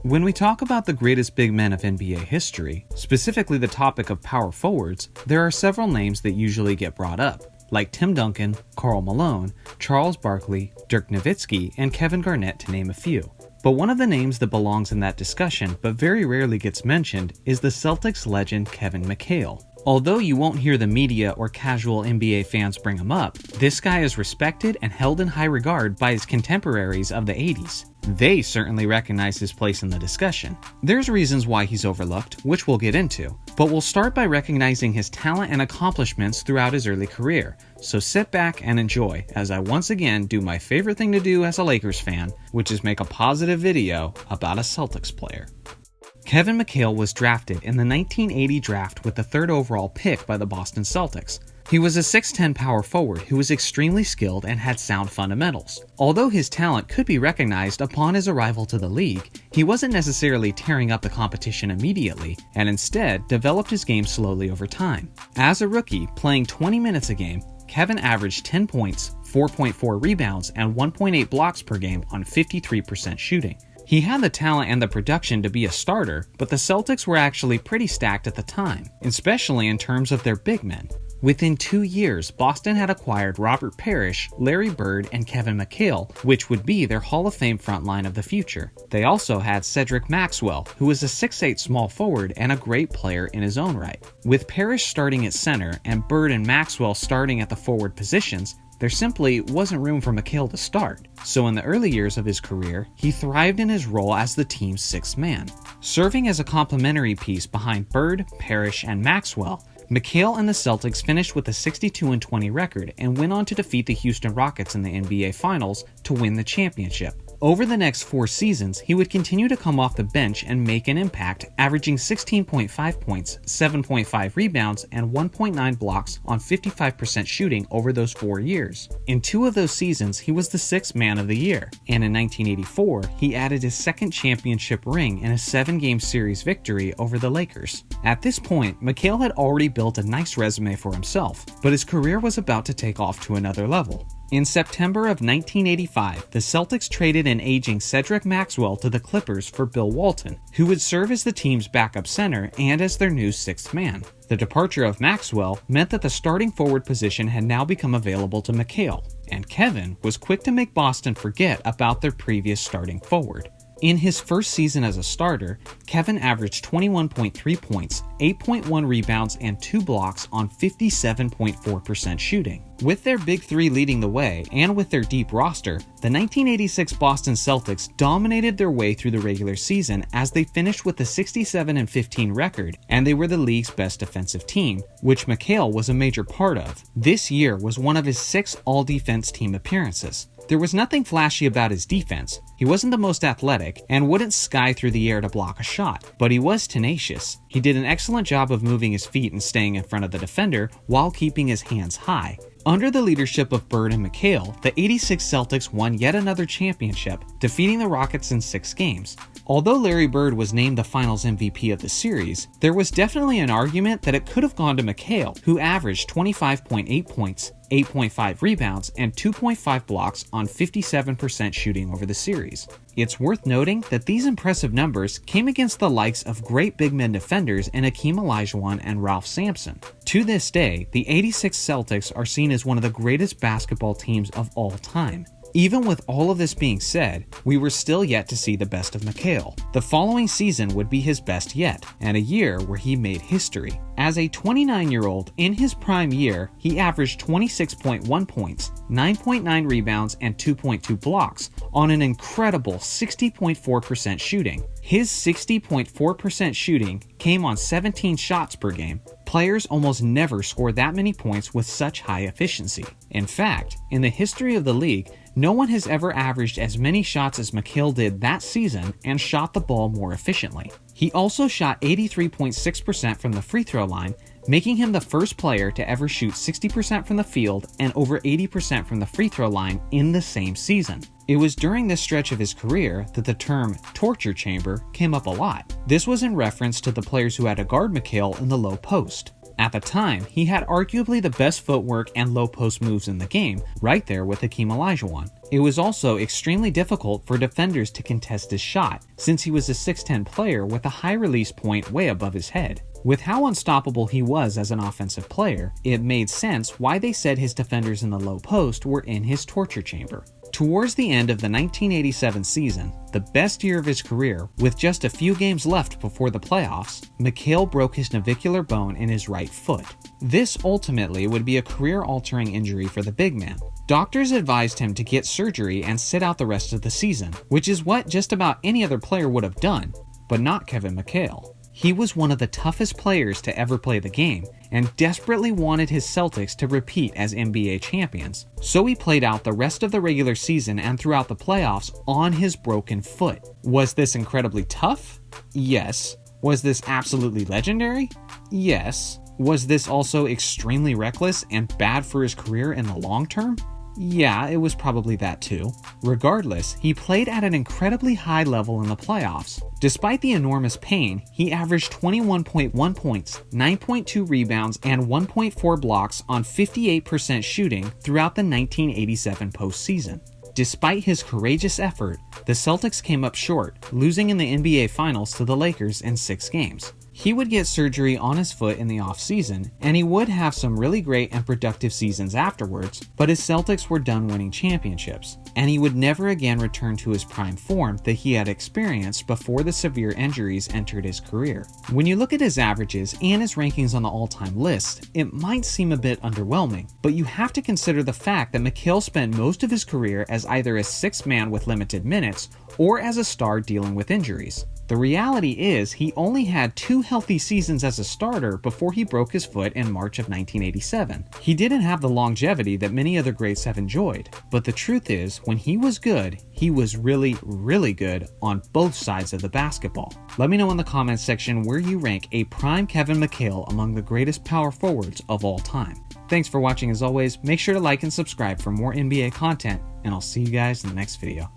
When we talk about the greatest big men of NBA history, specifically the topic of power forwards, there are several names that usually get brought up, like Tim Duncan, Karl Malone, Charles Barkley, Dirk Nowitzki, and Kevin Garnett to name a few. But one of the names that belongs in that discussion but very rarely gets mentioned is the Celtics legend Kevin McHale. Although you won't hear the media or casual NBA fans bring him up, this guy is respected and held in high regard by his contemporaries of the 80s. They certainly recognize his place in the discussion. There's reasons why he's overlooked, which we'll get into, but we'll start by recognizing his talent and accomplishments throughout his early career. So sit back and enjoy as I once again do my favorite thing to do as a Lakers fan, which is make a positive video about a Celtics player. Kevin McHale was drafted in the 1980 draft with the 3rd overall pick by the Boston Celtics. He was a 6'10 power forward who was extremely skilled and had sound fundamentals. Although his talent could be recognized upon his arrival to the league, he wasn't necessarily tearing up the competition immediately, and instead developed his game slowly over time. As a rookie, playing 20 minutes a game, Kevin averaged 10 points, 4.4 rebounds, and 1.8 blocks per game on 53% shooting. He had the talent and the production to be a starter, but the Celtics were actually pretty stacked at the time, especially in terms of their big men. Within 2 years, Boston had acquired Robert Parrish, Larry Bird, and Kevin McHale, which would be their Hall of Fame front line of the future. They also had Cedric Maxwell, who was a 6'8 small forward and a great player in his own right. With Parrish starting at center and Bird and Maxwell starting at the forward positions, there simply wasn't room for McHale to start. So in the early years of his career, he thrived in his role as the team's 6th man. Serving as a complementary piece behind Bird, Parrish, and Maxwell, McHale and the Celtics finished with a 62-20 record and went on to defeat the Houston Rockets in the NBA Finals to win the championship. Over the next 4 seasons, he would continue to come off the bench and make an impact, averaging 16.5 points, 7.5 rebounds, and 1.9 blocks on 55% shooting over those 4 years. In 2 of those seasons, he was the 6th man of the year, and in 1984, he added his 2nd championship ring in a 7-game series victory over the Lakers. At this point, McHale had already built a nice resume for himself, but his career was about to take off to another level. In September of 1985, the Celtics traded an aging Cedric Maxwell to the Clippers for Bill Walton, who would serve as the team's backup center and as their new 6th man. The departure of Maxwell meant that the starting forward position had now become available to McHale, and Kevin was quick to make Boston forget about their previous starting forward. In his first season as a starter, Kevin averaged 21.3 points, 8.1 rebounds, and 2 blocks on 57.4% shooting. With their big 3 leading the way, and with their deep roster, the 1986 Boston Celtics dominated their way through the regular season as they finished with a 67-15 record, and they were the league's best defensive team, which McHale was a major part of. This year was one of his 6 all-defense team appearances. There was nothing flashy about his defense. He wasn't the most athletic and wouldn't sky through the air to block a shot, but he was tenacious. He did an excellent job of moving his feet and staying in front of the defender while keeping his hands high. Under the leadership of Bird and McHale, the '86 Celtics won yet another championship, defeating the Rockets in 6 games. Although Larry Bird was named the Finals MVP of the series, there was definitely an argument that it could have gone to McHale, who averaged 25.8 points, 8.5 rebounds, and 2.5 blocks on 57% shooting over the series. It's worth noting that these impressive numbers came against the likes of great big men defenders in Hakeem Olajuwon and Ralph Sampson. To this day, the '86 Celtics are seen as one of the greatest basketball teams of all time. Even with all of this being said, we were still yet to see the best of McHale. The following season would be his best yet, and a year where he made history. As a 29-year-old in his prime year, he averaged 26.1 points, 9.9 rebounds, and 2.2 blocks on an incredible 60.4% shooting. His 60.4% shooting came on 17 shots per game. Players almost never score that many points with such high efficiency. In fact, in the history of the league, no one has ever averaged as many shots as McHale did that season and shot the ball more efficiently. He also shot 83.6% from the free throw line, making him the first player to ever shoot 60% from the field and over 80% from the free throw line in the same season. It was during this stretch of his career that the term torture chamber came up a lot. This was in reference to the players who had to guard McHale in the low post. At the time, he had arguably the best footwork and low post moves in the game, right there with Hakeem Olajuwon. It was also extremely difficult for defenders to contest his shot, since he was a 6'10 player with a high release point way above his head. With how unstoppable he was as an offensive player, it made sense why they said his defenders in the low post were in his torture chamber. Towards the end of the 1987 season, the best year of his career, with just a few games left before the playoffs, McHale broke his navicular bone in his right foot. This ultimately would be a career-altering injury for the big man. Doctors advised him to get surgery and sit out the rest of the season, which is what just about any other player would have done, but not Kevin McHale. He was one of the toughest players to ever play the game and desperately wanted his Celtics to repeat as NBA champions. So he played out the rest of the regular season and throughout the playoffs on his broken foot. Was this incredibly tough? Yes. Was this absolutely legendary? Yes. Was this also extremely reckless and bad for his career in the long term? Yeah, it was probably that too. Regardless, he played at an incredibly high level in the playoffs. Despite the enormous pain, he averaged 21.1 points, 9.2 rebounds, and 1.4 blocks on 58% shooting throughout the 1987 postseason. Despite his courageous effort, the Celtics came up short, losing in the NBA Finals to the Lakers in 6 games. He would get surgery on his foot in the off-season, and he would have some really great and productive seasons afterwards, but his Celtics were done winning championships, and he would never again return to his prime form that he had experienced before the severe injuries entered his career. When you look at his averages and his rankings on the all-time list, it might seem a bit underwhelming, but you have to consider the fact that McHale spent most of his career as either a sixth man with limited minutes or as a star dealing with injuries. The reality is, he only had 2 healthy seasons as a starter before he broke his foot in March of 1987. He didn't have the longevity that many other greats have enjoyed, but the truth is, when he was good, he was really, really good on both sides of the basketball. Let me know in the comments section where you rank a prime Kevin McHale among the greatest power forwards of all time. Thanks for watching as always, make sure to like and subscribe for more NBA content, and I'll see you guys in the next video.